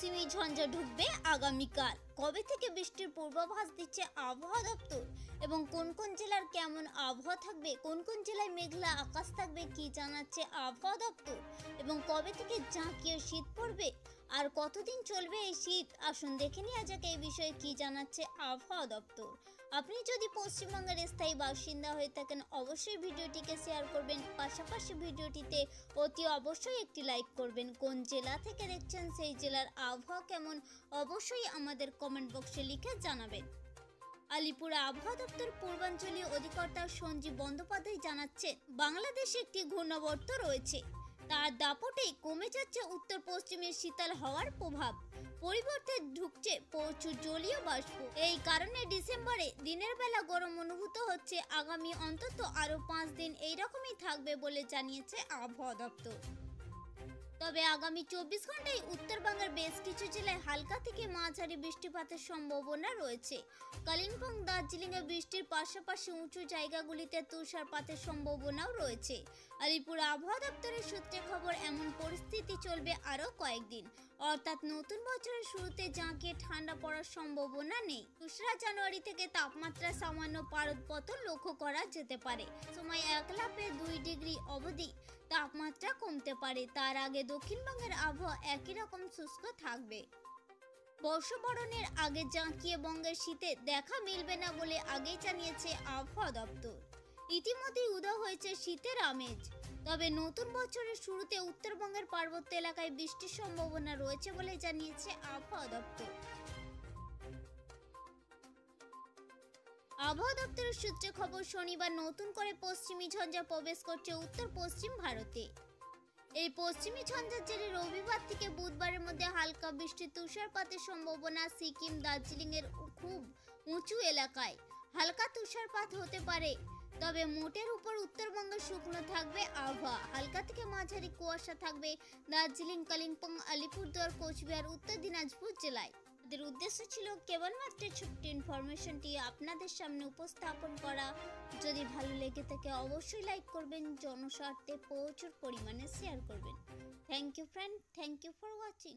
পশ্চিমী ঝঞ্ঝা ঢুকবে আগামীকাল। কবে থেকে বৃষ্টির পূর্বাভাস দিচ্ছে আবহাওয়া দপ্তর এবং কোন কোন জেলার কেমন আবহাওয়া থাকবে, কোন কোন জেলায় মেঘলা আকাশ থাকবে কি জানাচ্ছে আবহাওয়া দপ্তর এবং কবে থেকে জাঁকিয়ে শীত পড়বে আর কতদিন চলবে এই শীত, আসুন দেখে নেওয়া যাক এই বিষয়ে কি জানাচ্ছে আবহাওয়া দপ্তর। আপনি যদি পশ্চিমবঙ্গের স্থায়ী বাসিন্দা হয়ে থাকেন অবশ্যই ভিডিওটিকে শেয়ার করবেন, পাশাপাশি ভিডিওটিতে অতি অবশ্যই একটি লাইক করবেন। কোন জেলা থেকে দেখছেন সেই জেলার আবহাওয়া কেমন অবশ্যই আমাদের কমেন্ট বক্সে লিখে জানাবেন। আলিপুর আবহাওয়া দপ্তর পূর্বাঞ্চলীয় অধিকর্তা সঞ্জীব বন্দ্যোপাধ্যায় জানাচ্ছেন, বাংলাদেশে একটি ঘূর্ণাবর্ত রয়েছে, তার দাপটেই কমে যাচ্ছে উত্তর পশ্চিমের শীতল হওয়ার প্রভাব, পরিবর্তে ঢুকছে প্রচুর জলীয় বাষ্প। এই কারণে ডিসেম্বরে দিনের বেলা গরম অনুভূত হচ্ছে। আগামী অন্তত আরও 5 দিন এইরকমই থাকবে বলে জানিয়েছে আবহাওয়া দপ্তর। তবে আগামী 24 ঘন্টায় উত্তরবঙ্গের বেশ কিছু জেলায় হালকা থেকে মাঝারি বৃষ্টিপাতের সম্ভাবনা রয়েছে। কালিম্পং, দার্জিলিংয়ে বৃষ্টির পাশাপাশি উঁচু জায়গাগুলিতে তুষারপাতের সম্ভাবনাও রয়েছে। আলিপুর আবহাওয়া দপ্তরের সূত্রে খবর, এমন পরিস্থিতি চলবে আরও কয়েকদিন, অর্থাৎ নতুন বছরের শুরুতে জাঁকিয়ে ঠান্ডা পড়ার সম্ভাবনা নেই। 2রা জানুয়ারি থেকে তাপমাত্রা সামান্য পারদপতন লক্ষ্য করা যেতে পারে। সময় 1 লাফে 2 ডিগ্রি অবধি তাপমাত্রা কমতে পারে। তার আগে দক্ষিণবঙ্গের আবহাওয়া একই রকম শুষ্ক থাকবে। বর্ষবরণের আগে জাঁকিয়ে বঙ্গের শীতে দেখা মিলবে না বলে আগেই জানিয়েছে আবহাওয়া দপ্তর। ইতিমধ্যেই উদয় হয়েছে শীতের আমেজ। তবে নতুন বছরের শুরুতে উত্তরবঙ্গের পার্বত্য এলাকায় বৃষ্টির সম্ভাবনা রয়েছে বলে জানিয়েছে আবহাওয়া দপ্তর। আবহাওয়া দপ্তরের সূত্রে খবর, শনিবার নতুন করে পশ্চিমী ঝঞ্ঝা প্রবেশ করছে উত্তর পশ্চিম ভারতে। এই পশ্চিমী ঝঞ্ঝার জেরে রবিবার থেকে বুধবারের মধ্যে হালকা বৃষ্টি, তুষারপাতের সম্ভাবনা। সিকিম, দার্জিলিং এর খুব উঁচু এলাকায় হালকা তুষারপাত হতে পারে। তবে মোটের উপর উত্তরবঙ্গে শুকনো থাকবে আবহাওয়া। হালকা থেকে মাঝারি কুয়াশা থাকবে দার্জিলিং, কালিম্পং, আলিপুরদুয়ার, কোচবিহার, উত্তর দিনাজপুর জেলায়। আমাদের উদ্দেশ্য ছিল কেবলমাত্র ছোট্ট ইনফরমেশনটি আপনাদের সামনে উপস্থাপন করা। যদি ভালো লেগে থাকে অবশ্যই লাইক করবেন, জনস্বার্থে প্রচুর পরিমাণে শেয়ার করবেন। Thank you friend, thank you for watching.